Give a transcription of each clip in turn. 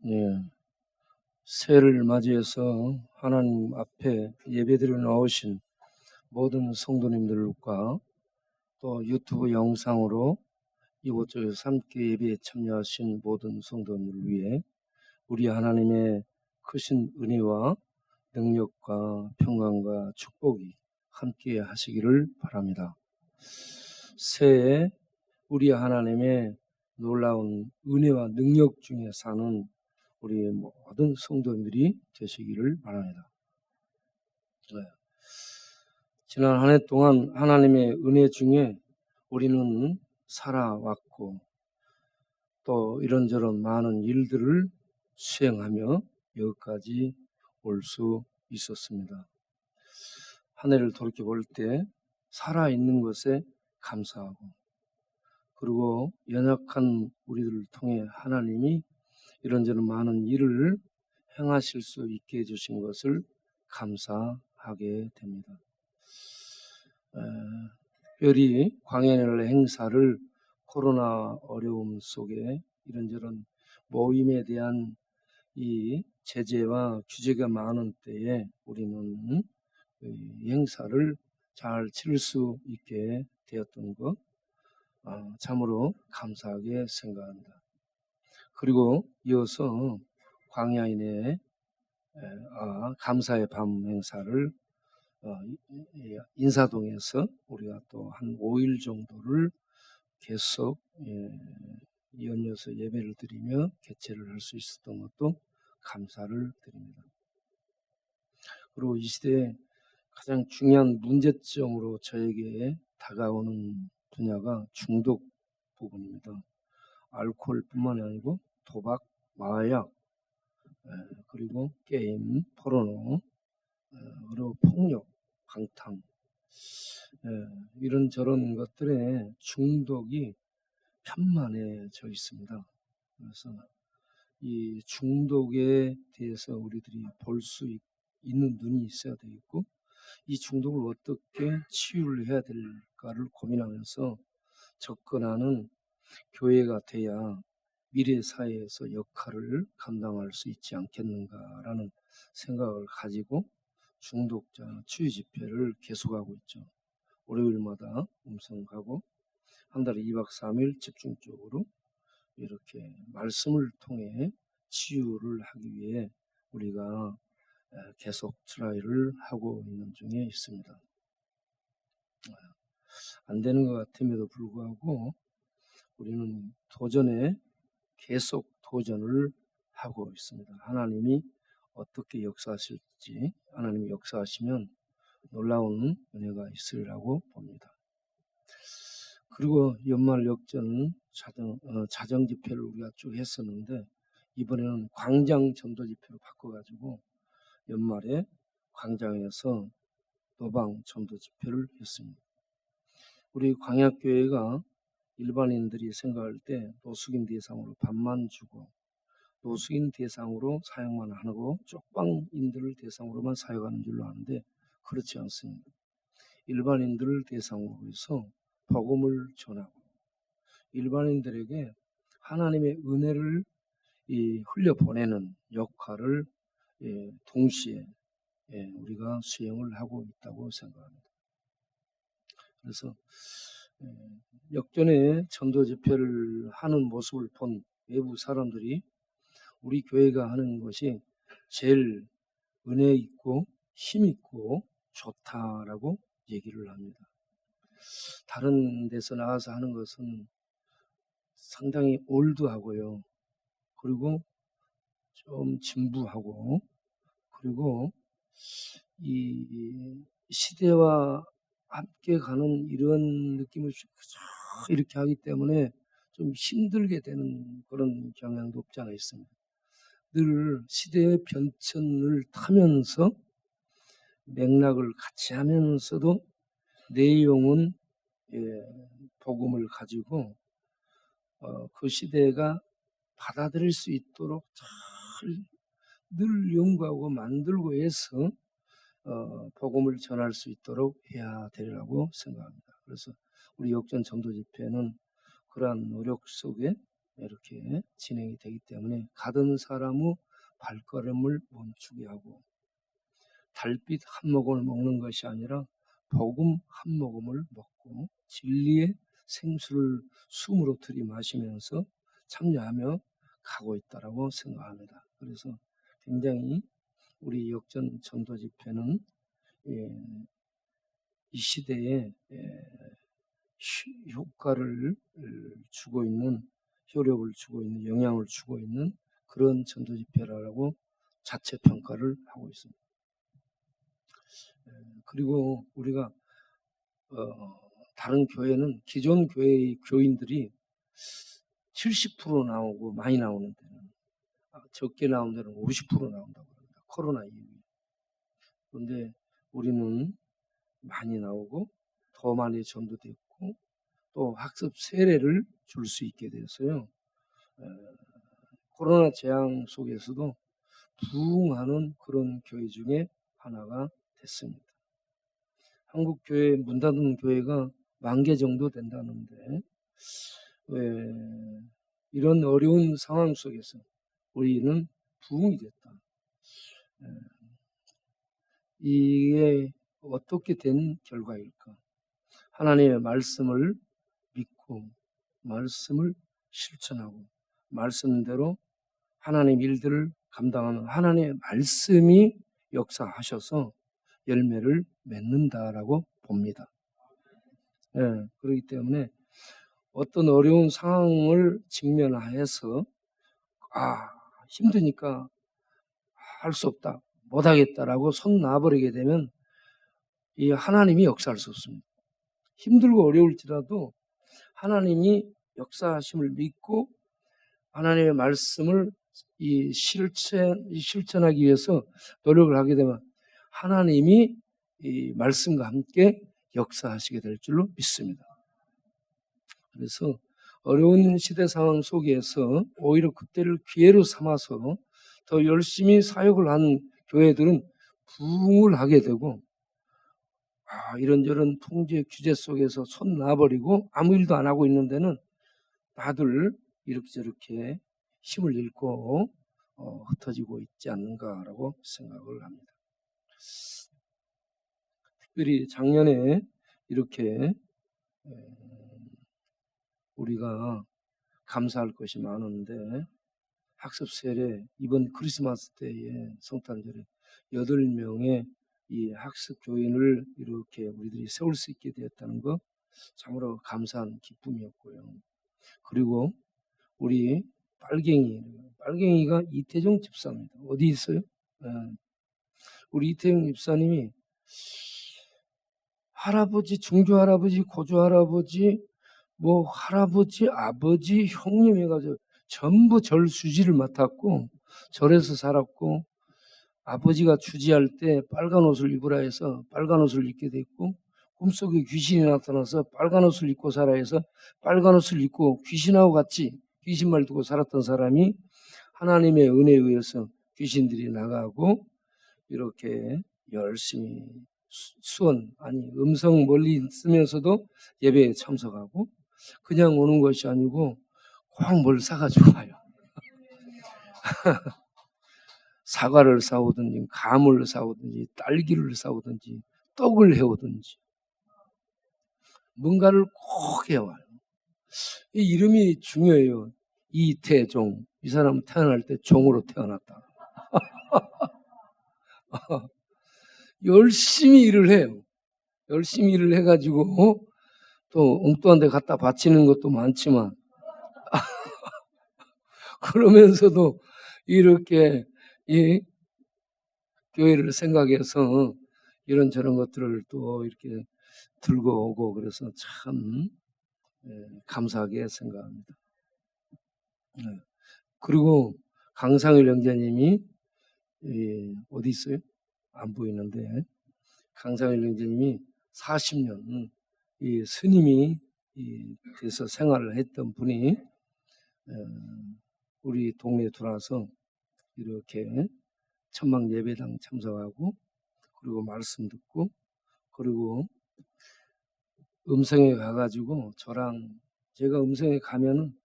예, 새해를 맞이해서 하나님 앞에 예배드려 나오신 모든 성도님들과 또 유튜브 영상으로 이곳저곳 함께 예배에 참여하신 모든 성도님을 위해 우리 하나님의 크신 은혜와 능력과 평강과 축복이 함께 하시기를 바랍니다. 새해 우리 하나님의 놀라운 은혜와 능력 중에 사는 우리 모든 성도님들이 되시기를 바랍니다. 네. 지난 한 해 동안 하나님의 은혜 중에 우리는 살아왔고 또 이런저런 많은 일들을 수행하며 여기까지 올 수 있었습니다. 한 해를 돌이켜볼 때 살아있는 것에 감사하고 그리고 연약한 우리들을 통해 하나님이 이런저런 많은 일을 행하실 수 있게 해주신 것을 감사하게 됩니다. 특별히 광야의 행사를 코로나 어려움 속에 이런저런 모임에 대한 이 제재와 규제가 많은 때에 우리는 이 행사를 잘 치를 수 있게 되었던 것 참으로 감사하게 생각합니다. 그리고 이어서 광야인의 감사의 밤 행사를 인사동에서 우리가 또 한 5일 정도를 계속 연이어서 예배를 드리며 개최를 할 수 있었던 것도 감사를 드립니다. 그리고 이 시대에 가장 중요한 문제점으로 저에게 다가오는 분야가 중독 부분입니다. 알코올뿐만이 아니고 도박, 마약, 그리고 게임, 포르노, 그리고 폭력, 방탕 이런저런 것들의 중독이 편만해져 있습니다. 그래서 이 중독에 대해서 우리들이 볼 수 있는 눈이 있어야 되겠고 이 중독을 어떻게 치유를 해야 될까를 고민하면서 접근하는 교회가 돼야 미래 사회에서 역할을 감당할 수 있지 않겠는가라는 생각을 가지고 중독자 치유 집회를 계속하고 있죠. 월요일마다 음성하고 한 달에 2박 3일 집중적으로 이렇게 말씀을 통해 치유를 하기 위해 우리가 계속 트라이를 하고 있는 중에 있습니다. 안 되는 것 같음에도 불구하고 우리는 도전에 계속 도전을 하고 있습니다. 하나님이 어떻게 역사하실지 하나님이 역사하시면 놀라운 은혜가 있으리라고 봅니다. 그리고 연말 역전 자정 집회를 우리가 쭉 했었는데 이번에는 광장 전도 집회로 바꿔가지고 연말에 광장에서 노방 전도 집회를 했습니다. 우리 광약교회가 일반인들이 생각할 때 노숙인 대상으로 밥만 주고 노숙인 대상으로 사역만 하고 쪽방인들을 대상으로만 사역하는 줄로 아는데 그렇지 않습니다. 일반인들을 대상으로 해서 복음을 전하고 일반인들에게 하나님의 은혜를 흘려보내는 역할을 동시에 우리가 수행을 하고 있다고 생각합니다. 그래서 역전의 전도 집회를 하는 모습을 본 외부 사람들이 우리 교회가 하는 것이 제일 은혜 있고 힘 있고 좋다라고 얘기를 합니다. 다른 데서 나가서 하는 것은 상당히 올드하고요. 그리고 좀 진부하고 그리고 이 시대와 함께 가는 이런 느낌을 이렇게 하기 때문에 좀 힘들게 되는 그런 경향도 없지 않아 있습니다. 늘 시대의 변천을 타면서 맥락을 같이 하면서도 내용은 복음을 가지고 그 시대가 받아들일 수 있도록 늘 연구하고 만들고 해서 복음을 전할 수 있도록 해야 되리라고 생각합니다. 그래서 우리 역전 전도 집회는 그러한 노력 속에 이렇게 진행이 되기 때문에 가던 사람의 발걸음을 멈추게 하고 달빛 한 모금을 먹는 것이 아니라 복음 한 모금을 먹고 진리의 생수를 숨으로 들이마시면서 참여하며 가고 있다라고 생각합니다. 그래서 굉장히 우리 역전 전도 집회는 이 시대에 효과를 주고 있는, 효력을 주고 있는, 영향을 주고 있는 그런 전도 집회라고 자체 평가를 하고 있습니다. 그리고 우리가 다른 교회는 기존 교회의 교인들이 70% 나오고 많이 나오는 데는, 적게 나온 데는 50% 나온다고 합니다. 코로나 이후에. 그런데 우리는 많이 나오고 더 많이 전도됐고 또 학습 세례를 줄 수 있게 되었어요. 코로나 재앙 속에서도 부흥하는 그런 교회 중에 하나가 됐습니다. 한국 교회 문 닫은 교회가 10,000개 정도 된다는데 왜 이런 어려운 상황 속에서 우리는 부흥이 됐다. 이게 어떻게 된 결과일까? 하나님의 말씀을 믿고 말씀을 실천하고 말씀대로 하나님 일들을 감당하는 하나님의 말씀이 역사하셔서 열매를 맺는다라고 봅니다. 그렇기 때문에 어떤 어려운 상황을 직면하여서 힘드니까 할 수 없다, 못하겠다라고 손 놔버리게 되면 이 하나님이 역사할 수 없습니다. 힘들고 어려울지라도 하나님이 역사하심을 믿고 하나님의 말씀을 실천하기 위해서 노력을 하게 되면 하나님이 이 말씀과 함께 역사하시게 될 줄로 믿습니다. 그래서 어려운 시대 상황 속에서 오히려 그때를 기회로 삼아서 더 열심히 사역을 한 교회들은 부흥을 하게 되고 이런저런 통제 규제 속에서 손 놔버리고 아무 일도 안 하고 있는 데는 다들 이렇게 저렇게 힘을 잃고 흩어지고 있지 않는가라고 생각을 합니다. 특별히 작년에 이렇게 우리가 감사할 것이 많은데 학습 세례 이번 크리스마스 때에 성탄절에 8명의 이 학습 교인을 이렇게 우리들이 세울 수 있게 되었다는 것 참으로 감사한 기쁨이었고요. 그리고 우리 빨갱이가 이태종 집사입니다. 어디 있어요? 우리 이태종 집사님이 할아버지, 중조할아버지, 고조할아버지, 뭐 할아버지, 아버지, 형님 해가지고 전부 절 주지를 맡았고 절에서 살았고 아버지가 주지할 때 빨간 옷을 입으라 해서 빨간 옷을 입게 됐고 꿈속에 귀신이 나타나서 빨간 옷을 입고 살아 해서 빨간 옷을 입고 귀신하고 같이 귀신말 두고 살았던 사람이 하나님의 은혜에 의해서 귀신들이 나가고 이렇게 열심히 음성 멀리 쓰면서도 예배에 참석하고 그냥 오는 것이 아니고 꼭 뭘 사가지고 와요. 사과를 사오든지 감을 사오든지 딸기를 사오든지 떡을 해오든지 뭔가를 꼭 해와요. 이 이름이 중요해요. 이태종. 이 사람은 태어날 때 종으로 태어났다. 열심히 일을 해요. 열심히 일을 해가지고 또 엉뚱한 데 갖다 바치는 것도 많지만 그러면서도 이렇게 이 교회를 생각해서 이런저런 것들을 또 이렇게 들고 오고 그래서 참 감사하게 생각합니다. 그리고 강상일 형제님이 어디 있어요? 안 보이는데 강상일 형제님이 40년 이 스님이 돼서 생활을 했던 분이 우리 동네에 들어와서 이렇게 천막 예배당 참석하고 그리고 말씀 듣고 그리고 음성에 가가지고 저랑 제가 음성에 가면은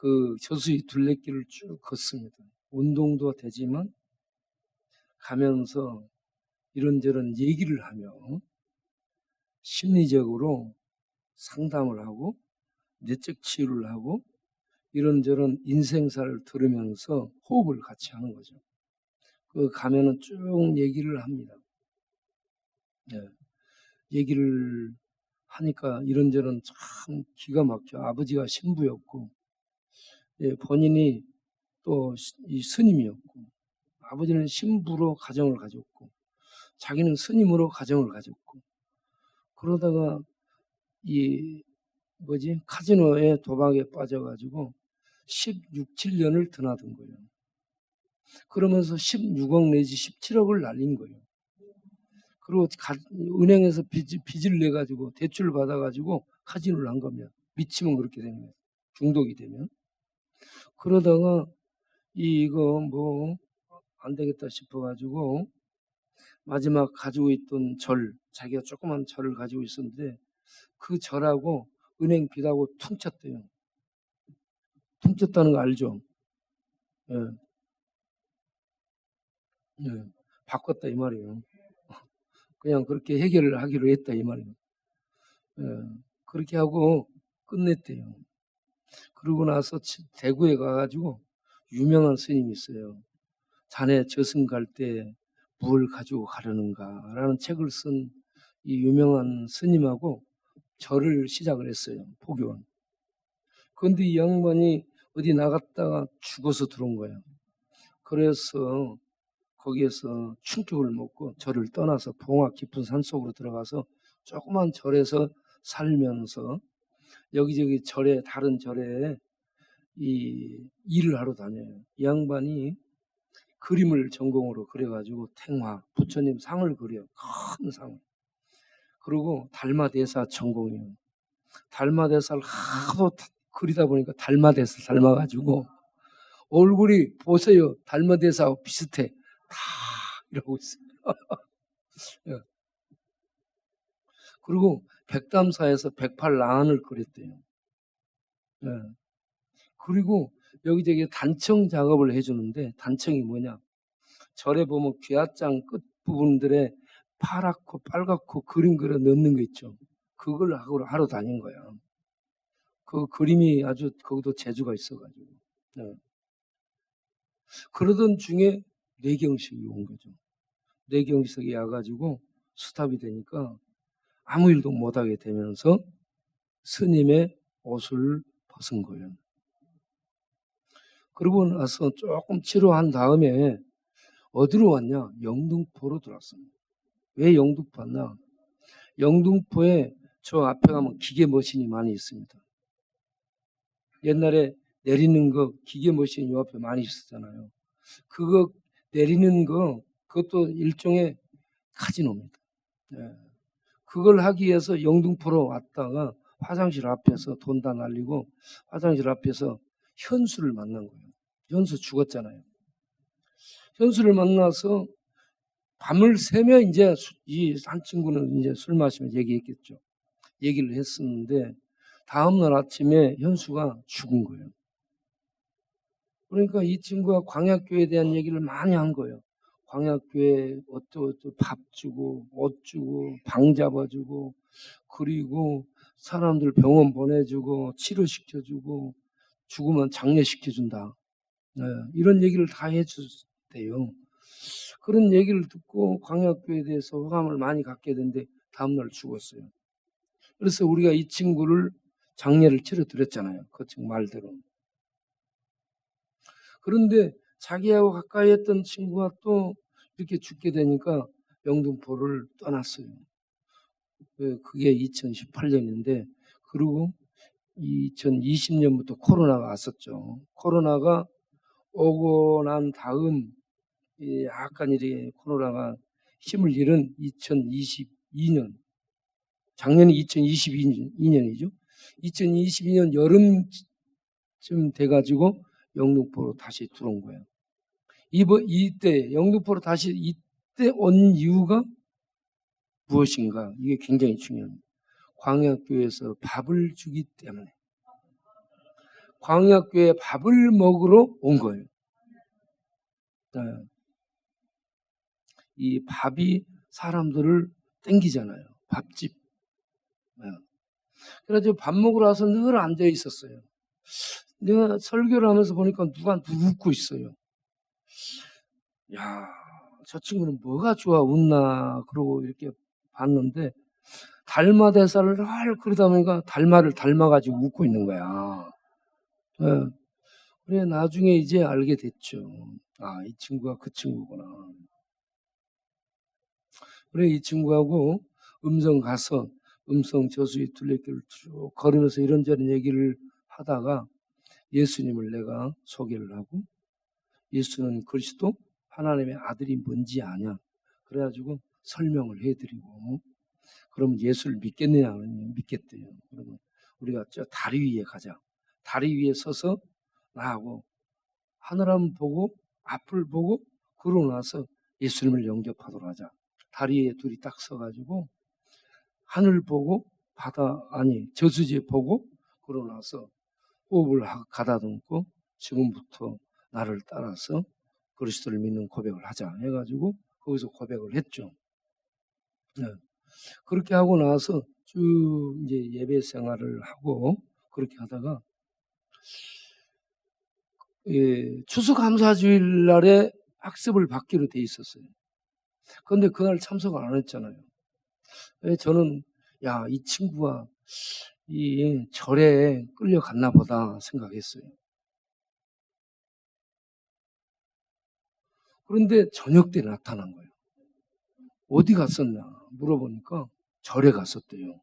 그 저수지 둘레길을 쭉 걷습니다. 운동도 되지만 가면서 이런저런 얘기를 하며 심리적으로 상담을 하고 내적 치유를 하고 이런저런 인생사를 들으면서 호흡을 같이 하는 거죠. 그 가면은 쭉 얘기를 합니다. 네. 얘기를 하니까 이런저런 참 기가 막혀. 아버지가 신부였고, 예, 본인이 또 이 스님이었고, 아버지는 신부로 가정을 가졌고, 자기는 스님으로 가정을 가졌고, 그러다가 이 카지노에 도박에 빠져가지고 16, 7년을 드나든 거예요. 그러면서 16억 내지 17억을 날린 거예요. 그리고 은행에서 빚을 내가지고 대출을 받아가지고 카지노를 한 겁니다. 미치면 그렇게 되는 거예요. 중독이 되면. 그러다가 이거 뭐 안 되겠다 싶어가지고 마지막 가지고 있던 자기가 조그만 절을 가지고 있었는데 그 절하고 은행 빚하고 퉁쳤대요. 퉁쳤다는 거 알죠? 예, 예. 바꿨다 이 말이에요. 그냥 그렇게 해결을 하기로 했다 이 말이에요. 예, 그렇게 하고 끝냈대요. 그러고 나서 대구에 가가지고 유명한 스님이 있어요. 자네 저승 갈 때 뭘 가지고 가려는가라는 책을 쓴 이 유명한 스님하고 절을 시작을 했어요. 포교원. 그런데 이 양반이 어디 나갔다가 죽어서 들어온 거예요. 그래서 거기에서 충격을 먹고 절을 떠나서 봉화 깊은 산속으로 들어가서 조그만 절에서 살면서 여기저기 절에 다른 절에 이 일을 하러 다녀요. 이 양반이 그림을 전공으로 그려가지고 탱화 부처님 상을 그려 큰 상. 그리고 달마대사 전공이에요. 달마대사를 하도 그리다 보니까 달마대사 닮아가지고 얼굴이 보세요. 달마대사하고 비슷해. 다 이러고 있어요. 예. 그리고 백담사에서 108라한을 그렸대요. 예. 그리고 여기저기 단청 작업을 해주는데 단청이 뭐냐? 절에 보면 귀앗장 끝 부분들에 파랗고 빨갛고 그림 그려 넣는 거 있죠. 그걸 하러 다닌 거야. 그 그림이 아주 거기도 재주가 있어가지고. 네. 그러던 중에 뇌경색이 온 거죠. 뇌경색이 와가지고 스탑이 되니까 아무 일도 못하게 되면서 스님의 옷을 벗은 거예요. 그러고 나서 조금 치료한 다음에 어디로 왔냐? 영등포로 들어왔습니다. 왜 영등포 왔나? 영등포에 저 앞에 가면 기계 머신이 많이 있습니다. 옛날에 내리는 거 기계 머신이 요 앞에 많이 있었잖아요. 그거 내리는 거 그것도 일종의 카지노입니다. 네. 그걸 하기 위해서 영등포로 왔다가 화장실 앞에서 돈 다 날리고 화장실 앞에서 현수를 만난 거예요. 현수 죽었잖아요. 현수를 만나서 밤을 새며 이제 이 한 친구는 이제 술 마시면서 얘기했겠죠. 얘기를 했었는데 다음날 아침에 현수가 죽은 거예요. 그러니까 이 친구가 광약교회에 대한 얘기를 많이 한 거예요. 광약교회 어쩌고저쩌고 밥 주고 옷 주고 방 잡아주고 그리고 사람들 병원 보내주고 치료시켜주고 죽으면 장례시켜준다. 네, 이런 얘기를 다 해줬대요. 그런 얘기를 듣고 광약교회에 대해서 호감을 많이 갖게 됐는데 다음날 죽었어요. 그래서 우리가 이 친구를 장례를 치러드렸잖아요. 그 친구 말대로. 그런데 자기하고 가까이 했던 친구가 또 이렇게 죽게 되니까 영등포를 떠났어요. 그게 2018년인데 그리고 2020년부터 코로나가 왔었죠. 코로나가 오고 난 다음 약간 이렇게 코로나가 힘을 잃은 2022년 작년이 2022년이죠. 2022년 여름쯤 돼가지고 영등포로 다시 들어온 거예요. 이때 영등포로 다시 이때 온 이유가 무엇인가? 이게 굉장히 중요합니다. 광약교회에서 밥을 주기 때문에. 광야교회에 밥을 먹으러 온 거예요. 네. 이 밥이 사람들을 땡기잖아요. 밥집. 네. 그래가지고 밥 먹으러 와서 늘 앉아 있었어요. 내가 설교를 하면서 보니까 누가 웃고 있어요. 야, 저 친구는 뭐가 좋아 웃나 그러고 이렇게 봤는데 달마 대사를 늘 그러다 보니까 달마를 닮아가지고 웃고 있는 거야. 네. 그래 나중에 이제 알게 됐죠. 아, 이 친구가 그 친구구나. 그래 이 친구하고 음성 가서 음성 저수지 둘레길을 쭉 걸으면서 이런저런 얘기를 하다가 예수님을 내가 소개를 하고 예수는 그리스도 하나님의 아들이 뭔지 아냐. 그래가지고 설명을 해드리고 그럼 예수를 믿겠느냐 믿겠대요. 그러면 우리가 저 다리 위에 가자. 다리 위에 서서 나하고 하늘 한번 보고 앞을 보고 그러고 나서 예수님을 영접하도록 하자. 다리 위에 둘이 딱 서가지고 하늘 보고 바다 아니 저수지 보고 그러고 나서 호흡을 가다듬고 지금부터 나를 따라서 그리스도를 믿는 고백을 하자 해가지고 거기서 고백을 했죠. 네. 그렇게 하고 나서 쭉 이제 예배 생활을 하고 그렇게 하다가 추수감사주일 날에 학습을 받기로 돼 있었어요. 그런데 그날 참석을 안 했잖아요. 저는 야, 이 친구가 이 절에 끌려갔나 보다 생각했어요. 그런데 저녁 때 나타난 거예요. 어디 갔었냐 물어보니까 절에 갔었대요.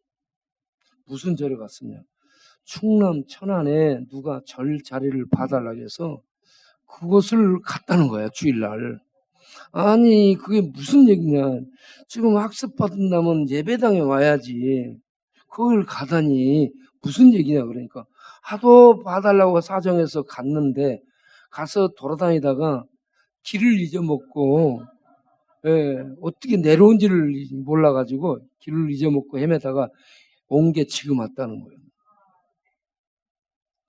무슨 절에 갔었냐. 충남 천안에 누가 절 자리를 봐달라고 해서 그곳을 갔다는 거야 주일날. 아니 그게 무슨 얘기냐. 지금 학습 받은다면 예배당에 와야지. 그걸 가다니 무슨 얘기냐 그러니까 하도 봐달라고 사정해서 갔는데 가서 돌아다니다가 길을 잊어먹고 어떻게 내려온지를 몰라가지고 길을 잊어먹고 헤매다가 온 게 지금 왔다는 거예요.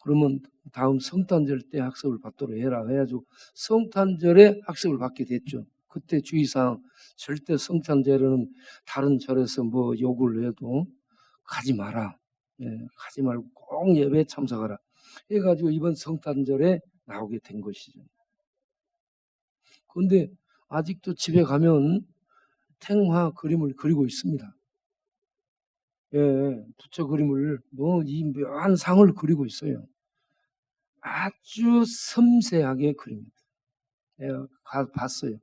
그러면 다음 성탄절 때 학습을 받도록 해라 해가지고 성탄절에 학습을 받게 됐죠. 그때 주의사항 절대 성탄절에는 다른 절에서 뭐 요구를 해도 가지 마라. 가지 말고 꼭 예배에 참석하라. 해가지고 이번 성탄절에 나오게 된 것이죠. 그런데 아직도 집에 가면 탱화 그림을 그리고 있습니다. 부처 그림을 이 묘한 상을 그리고 있어요. 아주 섬세하게 그립니다. 내가 봤어요.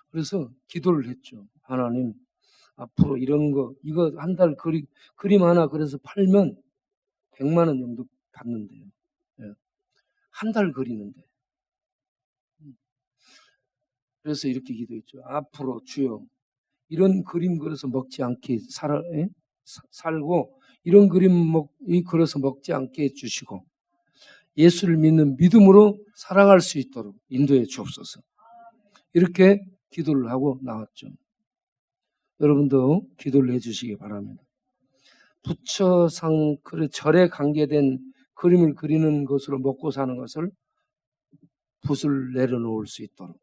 그래서 기도를 했죠. 하나님, 앞으로 이런 거, 이거 한 달 그림 하나 그래서 팔면 100만 원 정도 받는데요. 한 달 그리는데. 그래서 이렇게 기도했죠. 앞으로 주여, 이런 그림 그려서 먹지 않게 살고, 이런 그림 그려서 먹지 않게 해주시고, 예수를 믿는 믿음으로 살아갈 수 있도록 인도해 주옵소서. 이렇게 기도를 하고 나왔죠. 여러분도 기도를 해주시기 바랍니다. 부처상 절에 관계된 그림을 그리는 것으로 먹고 사는 것을 붓을 내려놓을 수 있도록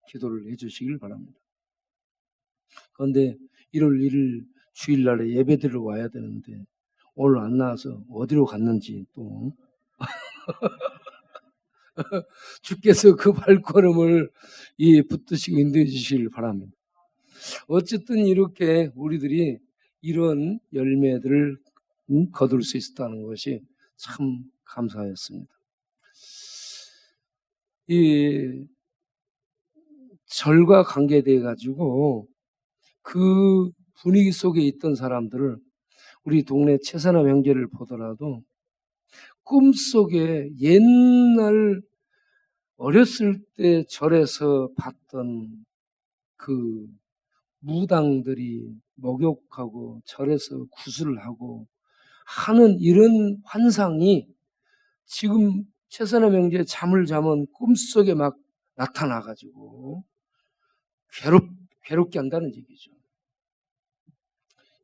기도를 해주시길 바랍니다. 그런데 1월 1일 주일날에 예배드리러 와야 되는데 오늘 안 나와서 어디로 갔는지 또 주께서 그 발걸음을 붙드시고 인도해 주시길 바랍니다. 어쨌든 이렇게 우리들이 이런 열매들을 거둘 수 있었다는 것이 참 감사했습니다. 이 절과 관계돼 가지고 그 분위기 속에 있던 사람들을 우리 동네 최선화 형제를 보더라도 꿈속에 옛날 어렸을 때 절에서 봤던 그 무당들이 목욕하고 절에서 구슬을 하고 하는 이런 환상이 지금 최선화 형제 잠을 자면 꿈속에 막 나타나가지고 괴롭게 한다는 얘기죠.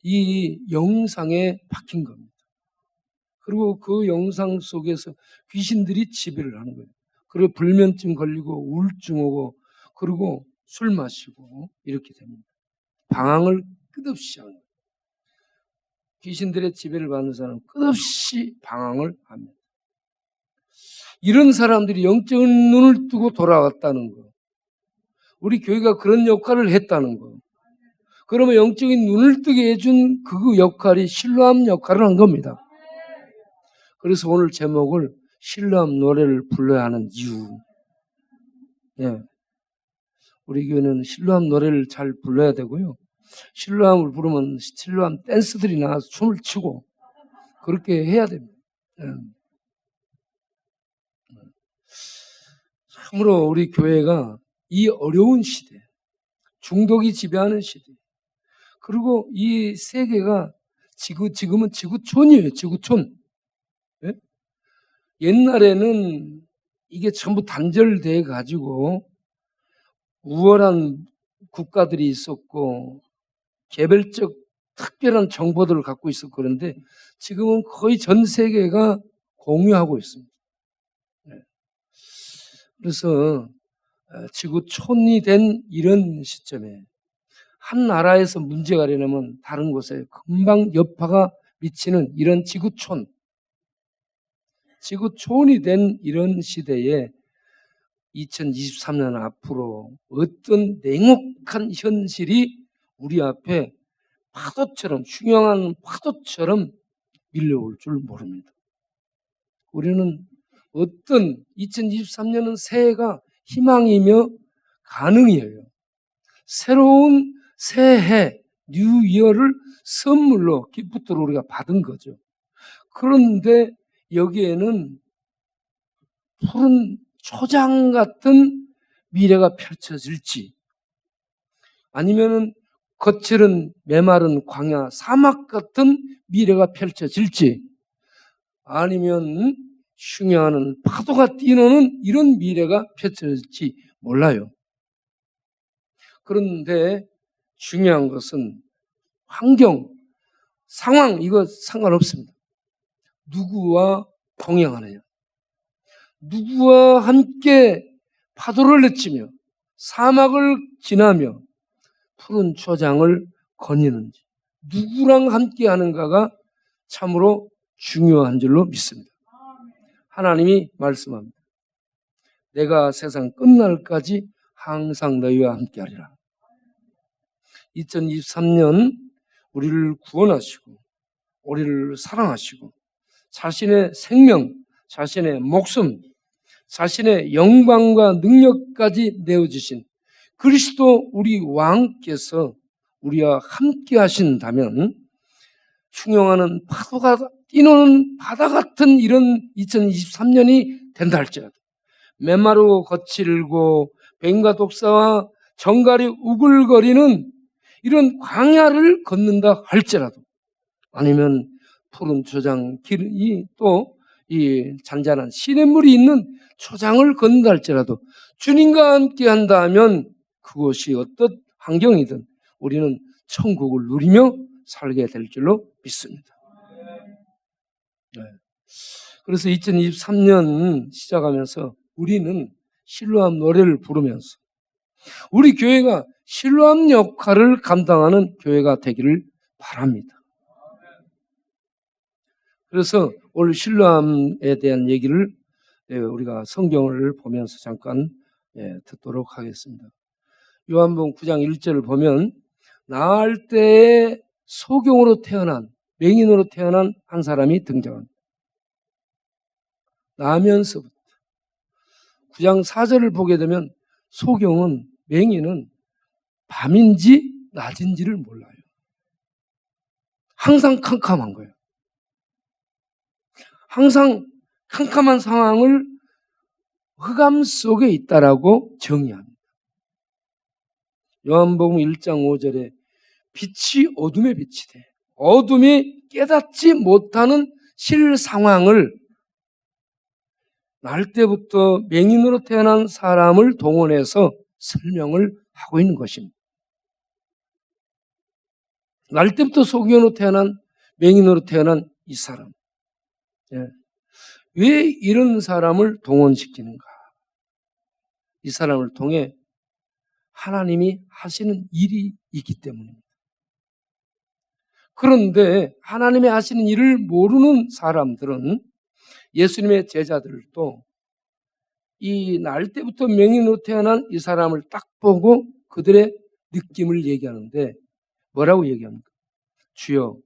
이 영상에 박힌 겁니다. 그리고 그 영상 속에서 귀신들이 지배를 하는 거예요. 그리고 불면증 걸리고 우울증 오고 그리고 술 마시고 이렇게 됩니다. 방황을 끝없이 하는 거예요. 귀신들의 지배를 받는 사람은 끝없이 방황을 합니다. 이런 사람들이 영적인 눈을 뜨고 돌아왔다는 거. 우리 교회가 그런 역할을 했다는 거. 그러면 영적인 눈을 뜨게 해준 그 역할이 신뢰함 역할을 한 겁니다. 그래서 오늘 제목을 신뢰함 노래를 불러야 하는 이유. 예. 우리 교회는 신뢰함 노래를 잘 불러야 되고요. 신뢰함을 부르면 신뢰함 댄스들이 나와서 춤을 추고 그렇게 해야 됩니다. 예. 참으로 우리 교회가 이 어려운 시대, 중독이 지배하는 시대, 그리고 이 세계가 지금은 지구촌이에요. 지구촌. 예? 옛날에는 이게 전부 단절돼 가지고 우월한 국가들이 있었고 개별적 특별한 정보들을 갖고 있었고 그런데 지금은 거의 전 세계가 공유하고 있습니다. 그래서 지구촌이 된 이런 시점에 한 나라에서 문제가 되려면 다른 곳에 금방 여파가 미치는 이런 지구촌이 된 이런 시대에 2023년 앞으로 어떤 냉혹한 현실이 우리 앞에 파도처럼 흉흉한 파도처럼 밀려올 줄 모릅니다. 우리는 어떤 2023년은 새해가 희망이며 가능이에요. 새로운 새해 뉴 이어를 선물로 기프트로 우리가 받은 거죠. 그런데 여기에는 푸른 초장 같은 미래가 펼쳐질지 아니면은 거칠은 메마른 광야 사막 같은 미래가 펼쳐질지 아니면 흉흉하는 파도가 뛰노는 이런 미래가 펼쳐질지 몰라요. 그런데 중요한 것은 환경, 상황 이거 상관없습니다. 누구와 동행하느냐, 누구와 함께 파도를 내치며 사막을 지나며 푸른 초장을 거니는지 누구랑 함께 하는가가 참으로 중요한 줄로 믿습니다. 하나님이 말씀합니다. 내가 세상 끝날까지 항상 너희와 함께 하리라. 2023년 우리를 구원하시고 우리를 사랑하시고 자신의 생명, 자신의 목숨, 자신의 영광과 능력까지 내어주신 그리스도 우리 왕께서 우리와 함께 하신다면 흉용하는 파도가 뛰노는 바다 같은 이런 2023년이 된다 할지라도 메마르고 거칠고 뱀과 독사와 정갈이 우글거리는 이런 광야를 걷는다 할지라도 아니면 푸른 초장 길이 또 이 잔잔한 시냇물이 있는 초장을 걷는다 할지라도 주님과 함께 한다면 그것이 어떤 환경이든 우리는 천국을 누리며 살게 될 줄로 믿습니다. 네. 그래서 2023년 시작하면서 우리는 신뢰함 노래를 부르면서 우리 교회가 신뢰함 역할을 감당하는 교회가 되기를 바랍니다. 그래서 오늘 신뢰함에 대한 얘기를 우리가 성경을 보면서 잠깐 듣도록 하겠습니다. 요한복음 9장 1절을 보면 나을 때에 소경으로 태어난 맹인으로 태어난 한 사람이 등장합니다. 나면서부터 9장 4절을 보게 되면 소경은 맹인은 밤인지 낮인지를 몰라요. 항상 캄캄한 거예요. 항상 캄캄한 상황을 흑암 속에 있다라고 정의합니다. 요한복음 1장 5절에 빛이 어둠에 빛이 돼. 어둠이 깨닫지 못하는 실상황을 날 때부터 맹인으로 태어난 사람을 동원해서 설명을 하고 있는 것입니다. 날 때부터 소경으로 태어난, 맹인으로 태어난 이 사람. 예. 왜 이런 사람을 동원시키는가? 이 사람을 통해 하나님이 하시는 일이 있기 때문입니다. 그런데 하나님이 하시는 일을 모르는 사람들은, 예수님의 제자들도 이 날 때부터 맹인으로 태어난 이 사람을 딱 보고 그들의 느낌을 얘기하는데 뭐라고 얘기합니까? 주여,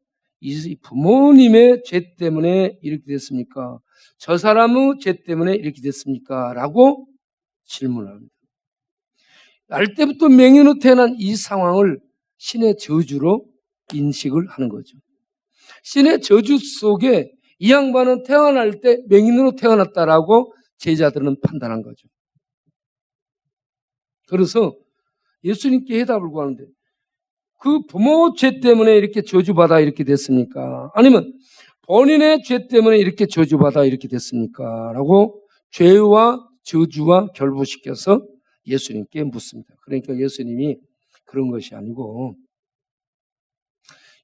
이 부모님의 죄 때문에 이렇게 됐습니까? 저 사람의 죄 때문에 이렇게 됐습니까? 라고 질문합니다. 날 때부터 맹인으로 태어난 이 상황을 신의 저주로 인식을 하는 거죠. 신의 저주 속에 이 양반은 태어날 때 맹인으로 태어났다라고 제자들은 판단한 거죠. 그래서 예수님께 해답을 구하는데, 그 부모 죄 때문에 이렇게 저주받아 이렇게 됐습니까? 아니면 본인의 죄 때문에 이렇게 저주받아 이렇게 됐습니까? 라고 죄와 저주와 결부시켜서 예수님께 묻습니다. 그러니까 예수님이 그런 것이 아니고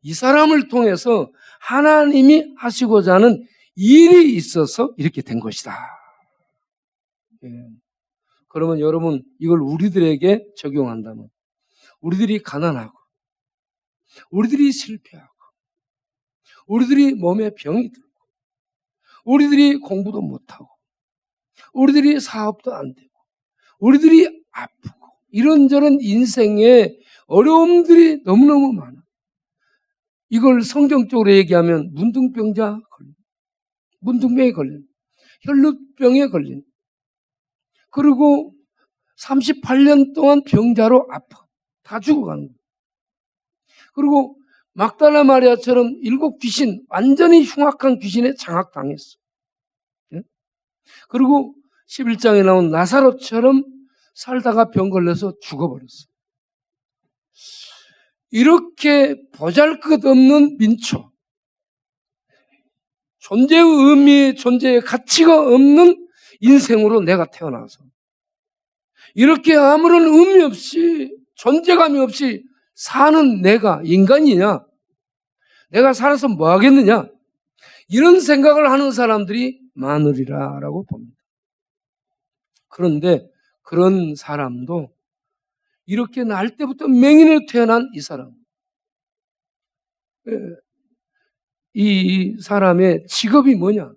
이 사람을 통해서 하나님이 하시고자 하는 일이 있어서 이렇게 된 것이다. 예. 그러면 여러분, 이걸 우리들에게 적용한다면, 우리들이 가난하고 우리들이 실패하고 우리들이 몸에 병이 들고 우리들이 공부도 못하고 우리들이 사업도 안 되고 우리들이 아프고 이런저런 인생에 어려움들이 너무너무 많아. 이걸 성경적으로 얘기하면 문둥병자 걸린, 문둥병에 걸린, 혈루병에 걸린, 그리고 38년 동안 병자로 아파. 다 죽어가는 거예요. 그리고 막달라 마리아처럼 7 귀신, 완전히 흉악한 귀신에 장악당했어. 예? 그리고 11장에 나온 나사로처럼 살다가 병 걸려서 죽어버렸어. 이렇게 보잘것없는 민초, 존재의 의미, 존재의 가치가 없는 인생으로 내가 태어나서 이렇게 아무런 의미 없이, 존재감이 없이 사는 내가 인간이냐? 내가 살아서 뭐 하겠느냐? 이런 생각을 하는 사람들이 많으리라라고 봅니다. 그런데 그런 사람도 이렇게 날 때부터 맹인으로 태어난 이 사람, 이 사람의 직업이 뭐냐?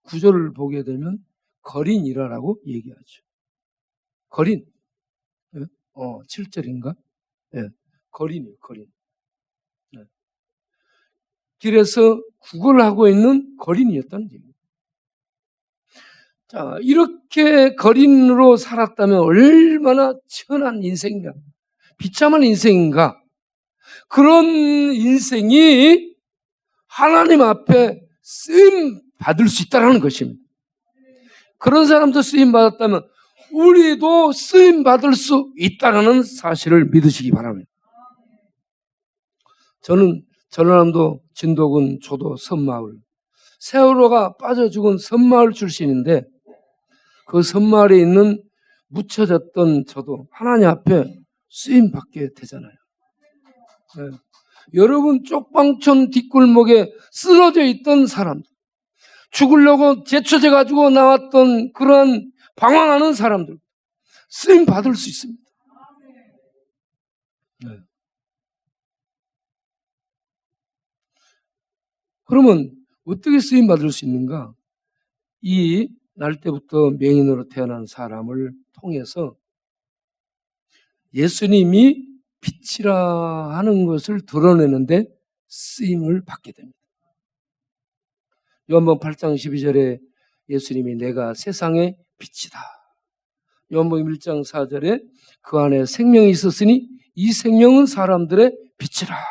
구절을 보게 되면 거린이라고 얘기하죠. 거린. 7절인가? 예, 거린이에요, 거린. 네. 길에서 구걸하고 있는 거린이었다는 얘기입니다. 자, 이렇게 거린으로 살았다면 얼마나 천한 인생인가, 비참한 인생인가. 그런 인생이 하나님 앞에 쓰임 받을 수 있다는 것입니다. 그런 사람도 쓰임 받았다면 우리도 쓰임 받을 수 있다는 사실을 믿으시기 바랍니다. 저는 전라남도 진도군 조도 섬마을, 세월호가 빠져 죽은 섬마을 출신인데 그 섬마을에 있는 묻혀졌던 저도 하나님 앞에 쓰임 받게 되잖아요. 네. 여러분, 쪽방촌 뒷골목에 쓰러져 있던 사람, 죽으려고 제초제 가지고 나왔던 그러한 방황하는 사람들, 쓰임 받을 수 있습니다. 네. 그러면 어떻게 쓰임 받을 수 있는가? 이 날 때부터 맹인으로 태어난 사람을 통해서 예수님이 빛이라 하는 것을 드러내는데 쓰임을 받게 됩니다. 요한복음 8장 12절에 예수님이 내가 세상의 빛이다. 요한복음 1장 4절에 그 안에 생명이 있었으니 이 생명은 사람들의 빛이라.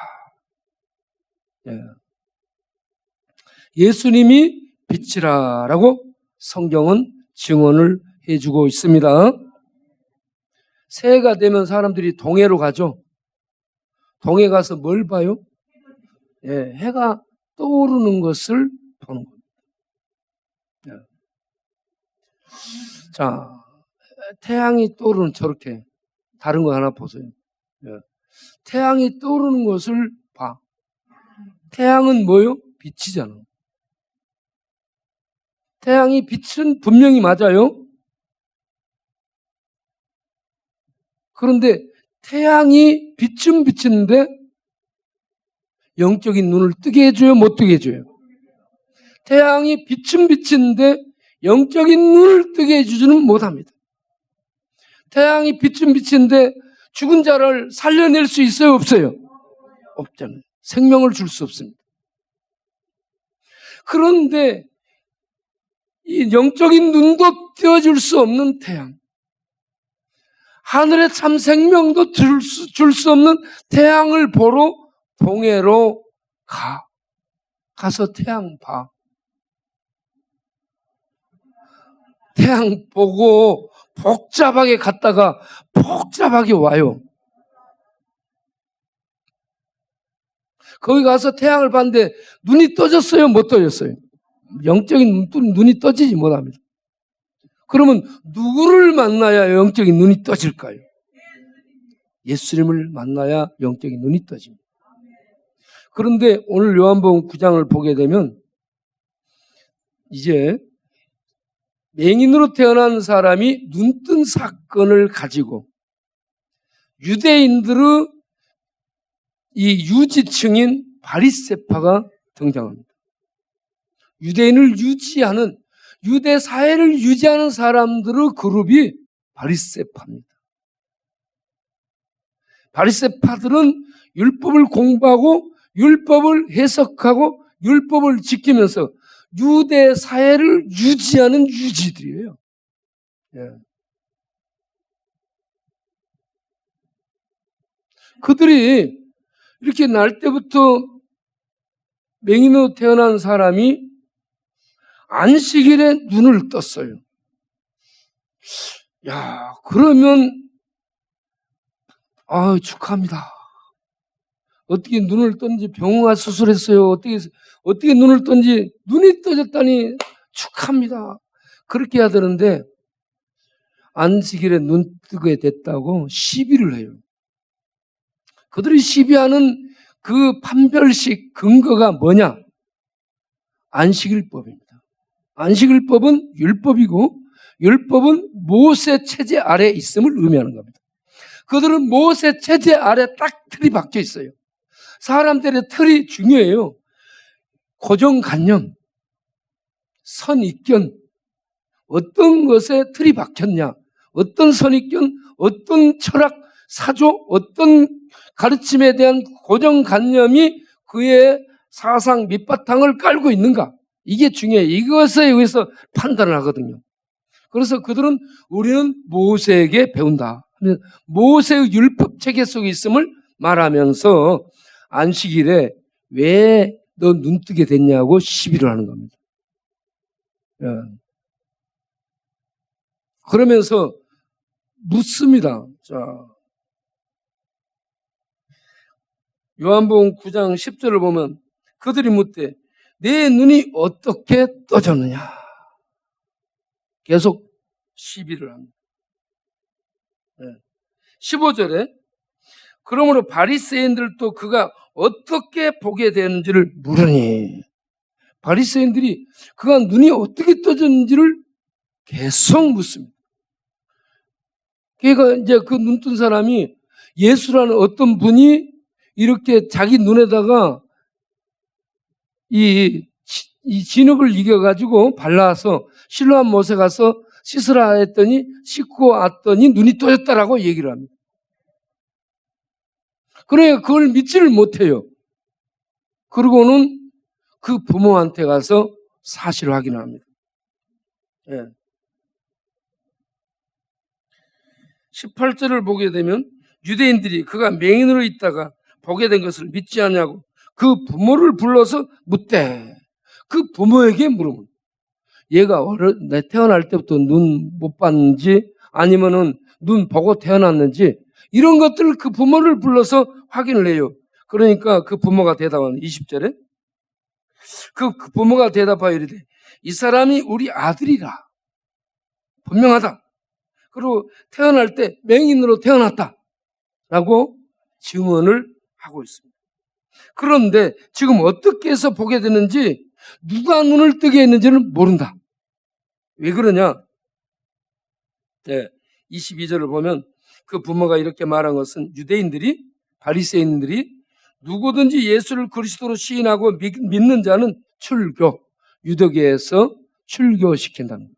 예수님이 빛이라라고 성경은 증언을 해주고 있습니다. 새해가 되면 사람들이 동해로 가죠. 동해 가서 뭘 봐요? 해가 떠오르는 것을 보는 겁니다. 자, 태양이 떠오르는, 저렇게 다른 거 하나 보세요. 태양이 떠오르는 것을 봐. 태양은 뭐요? 빛이잖아. 태양이 빛은 분명히 맞아요. 그런데 태양이 빛은 비치는데 영적인 눈을 뜨게 해줘요? 못 뜨게 해줘요? 태양이 빛은 비치는데 영적인 눈을 뜨게 해주지는 못합니다. 태양이 빛은 비치는데 죽은 자를 살려낼 수 있어요? 없어요? 없잖아요. 생명을 줄 수 없습니다. 그런데 이 영적인 눈도 띄워줄 수 없는 태양, 하늘의 참 생명도 줄 수 없는 태양을 보러 동해로 가서 태양 봐. 태양 보고 복잡하게 갔다가 복잡하게 와요. 거기 가서 태양을 봤는데 눈이 떠졌어요? 못 떠졌어요? 영적인 눈이 떠지지 못합니다. 그러면 누구를 만나야 영적인 눈이 떠질까요? 예수님을 만나야 영적인 눈이 떠집니다. 그런데 오늘 요한복음 9장을 보게 되면 이제 맹인으로 태어난 사람이 눈뜬 사건을 가지고 유대인들의 이 유지층인 바리새파가 등장합니다. 유대인을 유지하는, 유대 사회를 유지하는 사람들의 그룹이 바리새파입니다. 바리새파들은 율법을 공부하고 율법을 해석하고 율법을 지키면서 유대 사회를 유지하는 유지들이에요. 예. 그들이 이렇게 날 때부터 맹인으로 태어난 사람이 안식일에 눈을 떴어요. 야, 그러면 축하합니다. 어떻게 눈을 떴는지 병원 가서 수술했어요. 어떻게 눈을 떴는지 눈이 떠졌다니 축하합니다. 그렇게 해야 되는데 안식일에 눈 뜨게 됐다고 시비를 해요. 그들이 시비하는 그 판별식 근거가 뭐냐? 안식일법입니다. 안식일법은 율법이고 율법은 모세 체제 아래에 있음을 의미하는 겁니다. 그들은 모세 체제 아래 딱 틀이 박혀 있어요. 사람들의 틀이 중요해요. 고정관념, 선입견, 어떤 것에 틀이 박혔냐, 어떤 선입견, 어떤 철학, 사조, 어떤 가르침에 대한 고정관념이 그의 사상 밑바탕을 깔고 있는가, 이게 중요해요. 이것에 의해서 판단을 하거든요. 그래서 그들은 우리는 모세에게 배운다, 모세의 율법 체계 속에 있음을 말하면서 안식일에 왜 너 눈 뜨게 됐냐고 시비를 하는 겁니다. 그러면서 묻습니다. 자, 요한복음 9장 10절을 보면 그들이 묻되 내 눈이 어떻게 떠졌느냐, 계속 시비를 합니다. 15절에 그러므로 바리새인들도 그가 어떻게 보게 되는지를 물으니, 바리새인들이 그가 눈이 어떻게 떠졌는지를 계속 묻습니다. 그러니까 이제 그 눈뜬 사람이 예수라는 어떤 분이 이렇게 자기 눈에다가 이 진흙을 이겨가지고 발라서 실로암 못에 가서 씻으라 했더니 씻고 왔더니 눈이 떠졌다라고 얘기를 합니다. 그러니까 그걸 믿지를 못해요. 그러고는 그 부모한테 가서 사실을 확인합니다. 18절을 보게 되면 유대인들이 그가 맹인으로 있다가 보게 된 것을 믿지 않냐고 그 부모를 불러서 묻되, 그 부모에게 물으면 얘가 태어날 때부터 눈 못 봤는지 아니면은 눈 보고 태어났는지 이런 것들을 그 부모를 불러서 확인을 해요. 그러니까 그 부모가 대답하는 20절에 그 부모가 대답하여 이르되 이 사람이 우리 아들이라 분명하다. 그리고 태어날 때 맹인으로 태어났다 라고 증언을 하고 있습니다. 그런데 지금 어떻게 해서 보게 되는지, 누가 눈을 뜨게 했는지는 모른다. 왜 그러냐? 네, 22절을 보면 그 부모가 이렇게 말한 것은 유대인들이, 바리새인들이 누구든지 예수를 그리스도로 시인하고 믿는 자는 출교, 유대교에서 출교시킨답니다.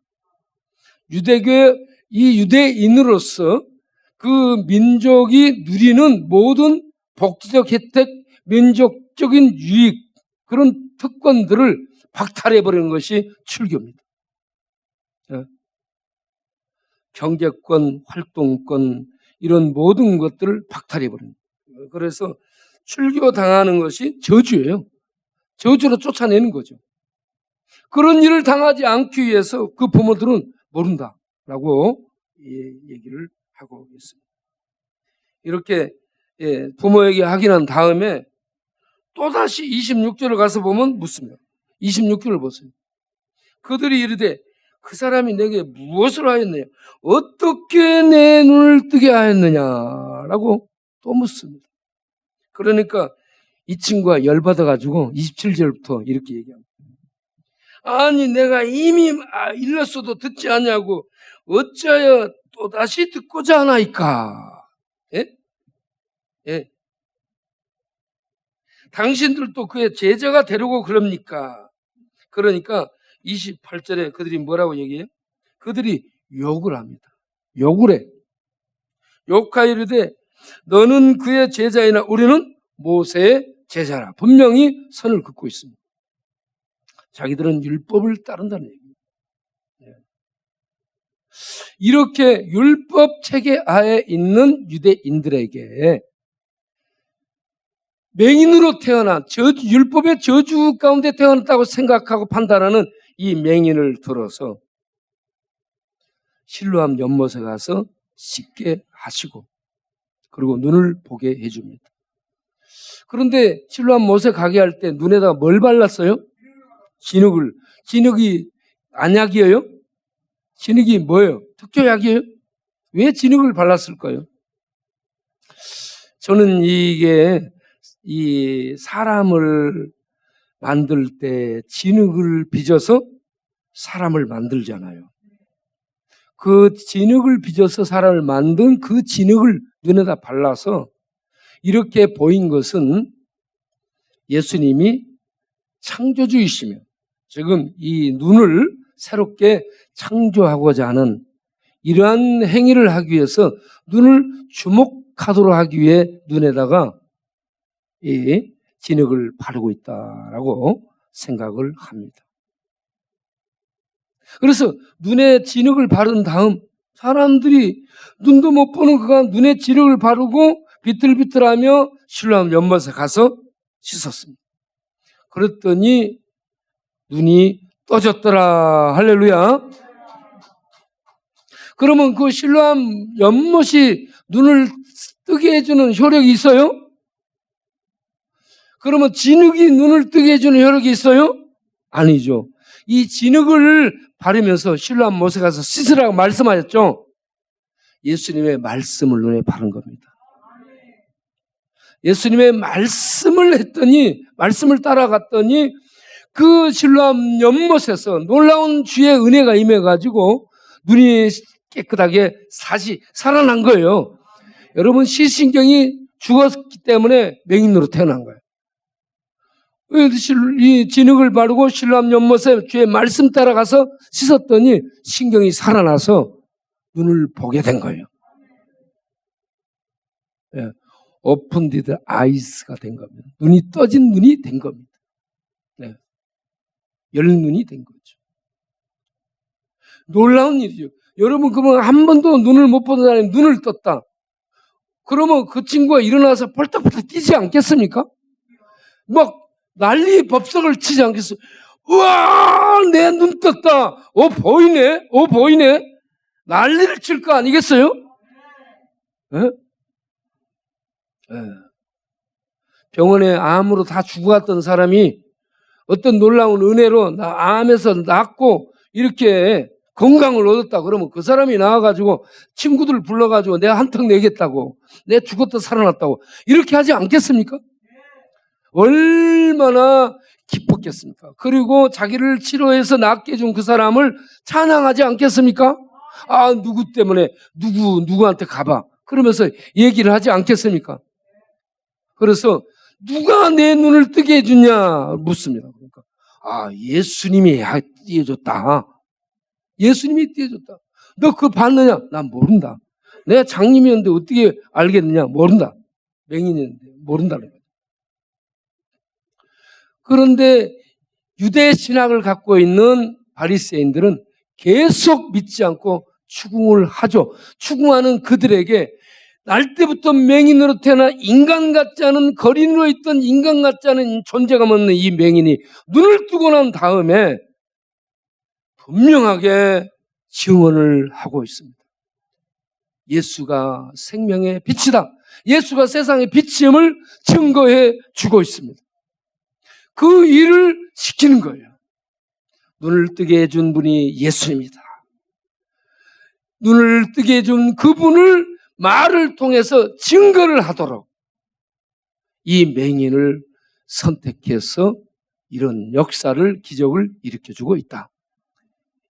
이 유대인으로서 그 민족이 누리는 모든 복지적 혜택, 민족적인 유익, 그런 특권들을 박탈해버리는 것이 출교입니다. 경제권, 활동권, 이런 모든 것들을 박탈해버립니다. 그래서 출교당하는 것이 저주예요. 저주로 쫓아내는 거죠. 그런 일을 당하지 않기 위해서 그 부모들은 모른다라고 얘기를 하고 있습니다. 이렇게 부모에게 확인한 다음에 또다시 26절을 가서 보면 묻습니다. 26절을 보세요. 그들이 이르되 그 사람이 내게 무엇을 하였느냐, 어떻게 내 눈을 뜨게 하였느냐라고 또 묻습니다. 그러니까 이 친구가 열받아가지고 27절부터 이렇게 얘기합니다. 아니 내가 이미 일렀어도 듣지 않냐고 어찌하여 또다시 듣고자 하나이까. 예? 예. 당신들도 그의 제자가 되려고 그럽니까? 그러니까 28절에 그들이 뭐라고 얘기해요? 그들이 욕을 합니다. 욕을 해. 욕하여 이르되 너는 그의 제자이나 우리는 모세의 제자라. 분명히 선을 긋고 있습니다. 자기들은 율법을 따른다는 얘기입니다. 이렇게 율법 체계 하에 있는 유대인들에게 맹인으로 태어난, 율법의 저주 가운데 태어났다고 생각하고 판단하는 이 맹인을 들어서 실로암 연못에 가서 씻게 하시고 그리고 눈을 보게 해줍니다. 그런데 실로암 못에 가게 할 때 눈에다가 뭘 발랐어요? 진흙을. 진흙이 안약이에요? 진흙이 뭐예요? 특효약이에요? 왜 진흙을 발랐을까요? 저는 이게 이 사람을 만들 때 진흙을 빚어서 사람을 만들잖아요. 그 진흙을 빚어서 사람을 만든 그 진흙을 눈에다 발라서 이렇게 보인 것은 예수님이 창조주이시며 지금 이 눈을 새롭게 창조하고자 하는 이러한 행위를 하기 위해서 눈을 주목하도록 하기 위해 눈에다가 이 진흙을 바르고 있다라고 생각을 합니다. 그래서 눈에 진흙을 바른 다음 사람들이 눈도 못 보는 그가 눈에 진흙을 바르고 비틀비틀하며 실로암 연못에 가서 씻었습니다. 그랬더니 눈이 떠졌더라. 할렐루야. 그러면 그 실로암 연못이 눈을 뜨게 해주는 효력이 있어요? 그러면 진흙이 눈을 뜨게 해주는 효력이 있어요? 아니죠. 이 진흙을 바르면서 실로암 못에 가서 씻으라고 말씀하셨죠? 예수님의 말씀을 눈에 바른 겁니다. 예수님의 말씀을 했더니, 말씀을 따라갔더니 그 실로암 연못에서 놀라운 주의 은혜가 임해가지고 눈이 깨끗하게 다시 살아난 거예요. 여러분, 시신경이 죽었기 때문에 맹인으로 태어난 거예요. 이 진흙을 바르고 실로암 연못에 주의 말씀 따라가서 씻었더니 신경이 살아나서 눈을 보게 된 거예요. 예. 오픈디드 아이스가 된 겁니다. 눈이 떠진 눈이 된 겁니다. 네. 열눈이 된 거죠. 놀라운 일이죠. 여러분, 그러면 한 번도 눈을 못 보는 사람이 눈을 떴다. 그러면 그 친구가 일어나서 벌떡벌떡 뛰지 않겠습니까? 막 난리 법석을 치지 않겠어요? 우와, 내 눈 떴다. 보이네. 보이네. 난리를 칠 거 아니겠어요? 네? 병원에 암으로 다 죽어갔던 사람이 어떤 놀라운 은혜로 암에서 낫고 이렇게 건강을 얻었다 그러면 그 사람이 나와가지고 친구들 불러가지고 내가 한턱 내겠다고, 내가 죽었다 살아났다고 이렇게 하지 않겠습니까? 얼마나 기뻤겠습니까? 그리고 자기를 치료해서 낫게 해준 그 사람을 찬양하지 않겠습니까? 아, 누구 때문에 누구한테 가봐 그러면서 얘기를 하지 않겠습니까? 그래서 누가 내 눈을 뜨게 해주냐 묻습니다. 그러니까 아, 예수님이 띄워줬다. 예수님이 띄워줬다. 너 그거 봤느냐? 난 모른다. 내가 장님이었는데 어떻게 알겠느냐? 모른다. 맹인이었는데 모른다는 거죠. 그런데 유대 신학을 갖고 있는 바리새인들은 계속 믿지 않고 추궁을 하죠. 추궁하는 그들에게 날 때부터 맹인으로 태어나 인간 같지 않은, 거린으로 있던 인간 같지 않은 존재감 없는 이 맹인이 눈을 뜨고 난 다음에 분명하게 증언을 하고 있습니다. 예수가 생명의 빛이다. 예수가 세상의 빛임을 증거해 주고 있습니다. 그 일을 시키는 거예요. 눈을 뜨게 해준 분이 예수입니다. 눈을 뜨게 해준 그분을 말을 통해서 증거를 하도록 이 맹인을 선택해서 이런 역사를, 기적을 일으켜주고 있다.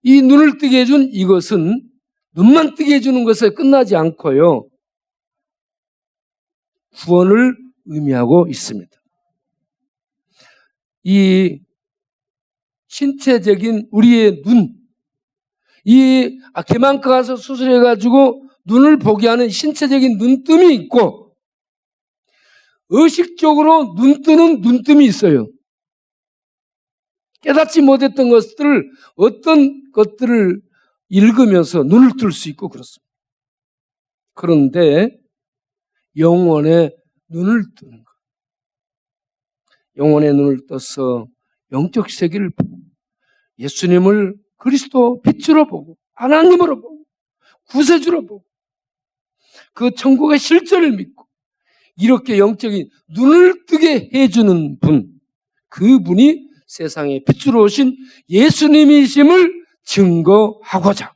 이 눈을 뜨게 해준 이것은 눈만 뜨게 해주는 것에 끝나지 않고요, 구원을 의미하고 있습니다. 이 신체적인 우리의 눈, 이 개만과 가서 수술해가지고 눈을 보게 하는 신체적인 눈뜸이 있고, 의식적으로 눈 뜨는 눈뜸이 있어요. 깨닫지 못했던 것들을, 어떤 것들을 읽으면서 눈을 뜰 수 있고 그렇습니다. 그런데 영혼의 눈을 뜨는 것, 영혼의 눈을 떠서 영적 세계를 보고 예수님을 그리스도 빛으로 보고 하나님으로 보고 구세주로 보고 그 천국의 실제를 믿고 이렇게 영적인 눈을 뜨게 해주는 분, 그분이 세상에 빛으로 오신 예수님이심을 증거하고자,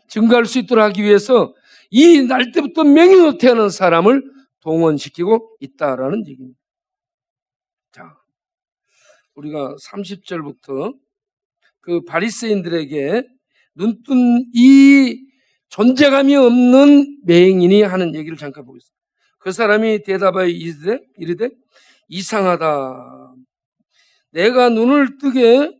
증거할 수 있도록 하기 위해서 이 날 때부터 맹인으로 태어난 사람을 동원시키고 있다라는 얘기입니다. 자, 우리가 30절부터 그 바리새인들에게 눈뜬 이 존재감이 없는 맹인이 하는 얘기를 잠깐 보겠습니다. 그 사람이 대답하여 이르되 이상하다. 내가 눈을 뜨게,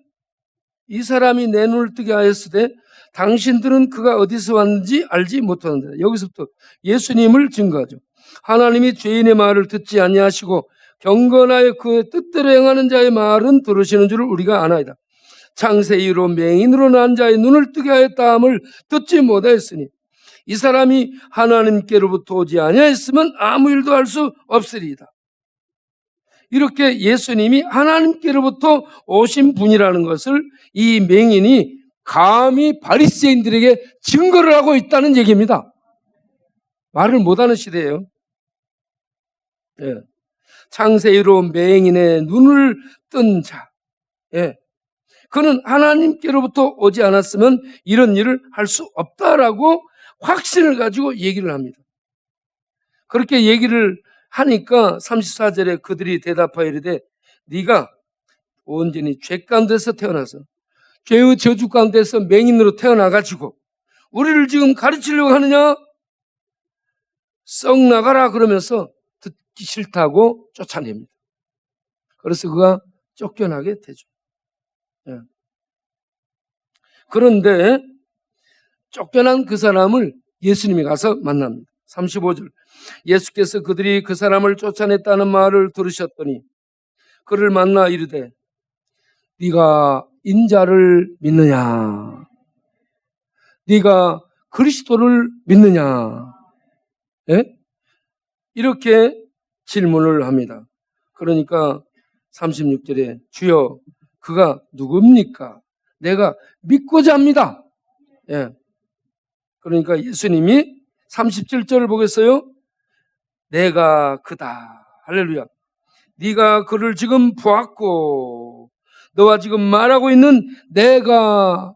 이 사람이 내 눈을 뜨게 하였으되 당신들은 그가 어디서 왔는지 알지 못하는데. 여기서부터 예수님을 증거하죠. 하나님이 죄인의 말을 듣지 아니하시고 경건하여 그 뜻대로 행하는 자의 말은 들으시는 줄을 우리가 아나이다. 창세 이후로 맹인으로 난 자의 눈을 뜨게 하였다함을 듣지 못하였으니 이 사람이 하나님께로부터 오지 아니하였으면 아무 일도 할 수 없으리이다. 이렇게 예수님이 하나님께로부터 오신 분이라는 것을 이 맹인이 감히 바리새인들에게 증거를 하고 있다는 얘기입니다. 말을 못하는 시대예요. 예. 창세 이후로 맹인의 눈을 뜬 자, 예. 그는 하나님께로부터 오지 않았으면 이런 일을 할 수 없다라고 확신을 가지고 얘기를 합니다. 그렇게 얘기를 하니까 34절에 그들이 대답하여 이르되 네가 온전히 죄 가운데서 태어나서 죄의 저주 가운데서 맹인으로 태어나가지고 우리를 지금 가르치려고 하느냐? 썩 나가라 그러면서 듣기 싫다고 쫓아냅니다. 그래서 그가 쫓겨나게 되죠. 예. 그런데 쫓겨난 그 사람을 예수님이 가서 만납니다. 35절. 예수께서 그들이 그 사람을 쫓아냈다는 말을 들으셨더니 그를 만나 이르되 네가 인자를 믿느냐? 네가 그리스도를 믿느냐? 예? 이렇게 질문을 합니다. 그러니까 36절에 주여 그가 누굽니까? 내가 믿고자 합니다. 예. 그러니까 예수님이 37절을 보겠어요? 내가 그다. 할렐루야. 네가 그를 지금 보았고 너와 지금 말하고 있는 내가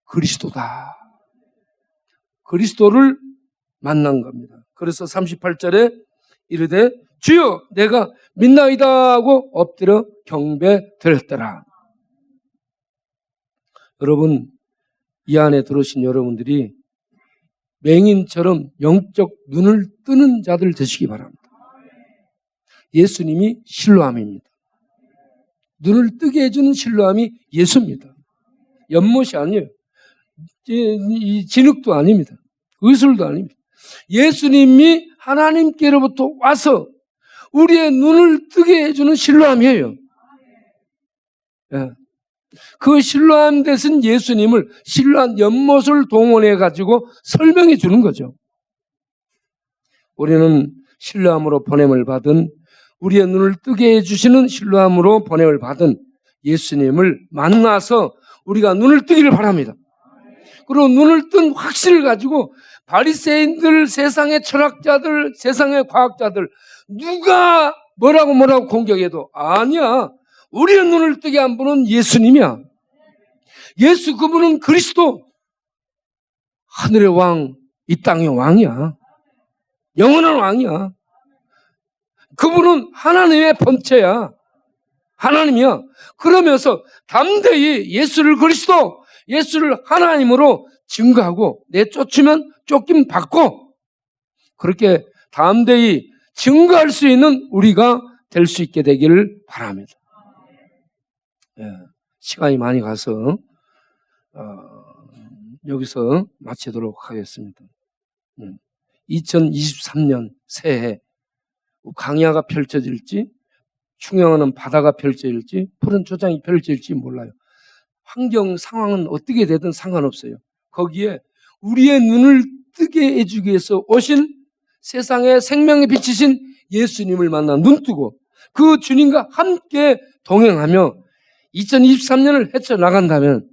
그리스도다. 그리스도를 만난 겁니다. 그래서 38절에 이르되 주여 내가 믿나이다 하고 엎드려 경배드렸더라. 여러분, 이 안에 들어오신 여러분들이 맹인처럼 영적 눈을 뜨는 자들 되시기 바랍니다. 예수님이 신뢰함입니다. 눈을 뜨게 해주는 신뢰함이 예수입니다. 연못이 아니에요. 진흙도 아닙니다. 의술도 아닙니다. 예수님이 하나님께로부터 와서 우리의 눈을 뜨게 해주는 신뢰함이에요. 예. 그 신뢰함 대신 예수님을 신뢰한 연못을 동원해 가지고 설명해 주는 거죠. 우리는 신뢰함으로 보냄을 받은, 우리의 눈을 뜨게 해주시는 신뢰함으로 보냄을 받은 예수님을 만나서 우리가 눈을 뜨기를 바랍니다. 그리고 눈을 뜬 확신을 가지고 바리새인들, 세상의 철학자들, 세상의 과학자들 누가 뭐라고 공격해도 아니야. 우리의 눈을 뜨게 한 분은 예수님이야. 예수, 그분은 그리스도, 하늘의 왕, 이 땅의 왕이야. 영원한 왕이야. 그분은 하나님의 본체야. 하나님이야. 그러면서 담대히 예수를 그리스도, 예수를 하나님으로 증거하고 내쫓으면 쫓김 받고 그렇게 담대히 증거할 수 있는 우리가 될 수 있게 되기를 바랍니다. 예, 시간이 많이 가서 여기서 마치도록 하겠습니다. 2023년 새해 강야가 펼쳐질지 충영하는 바다가 펼쳐질지 푸른 초장이 펼쳐질지 몰라요. 환경 상황은 어떻게 되든 상관없어요. 거기에 우리의 눈을 뜨게 해주기 위해서 오신 세상의 생명에 비치신 예수님을 만나 눈 뜨고 그 주님과 함께 동행하며 2023년을 헤쳐나간다면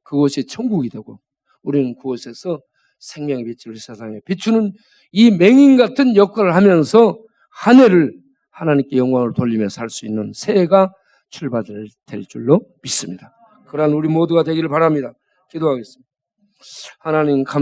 그곳이 천국이 되고 우리는 그곳에서 생명의 빛을 세상에 비추는 이 맹인 같은 역할을 하면서 한 해를 하나님께 영광을 돌리며 살 수 있는 새해가 출발될 줄로 믿습니다. 그러한 우리 모두가 되기를 바랍니다. 기도하겠습니다. 하나님 감사합니다.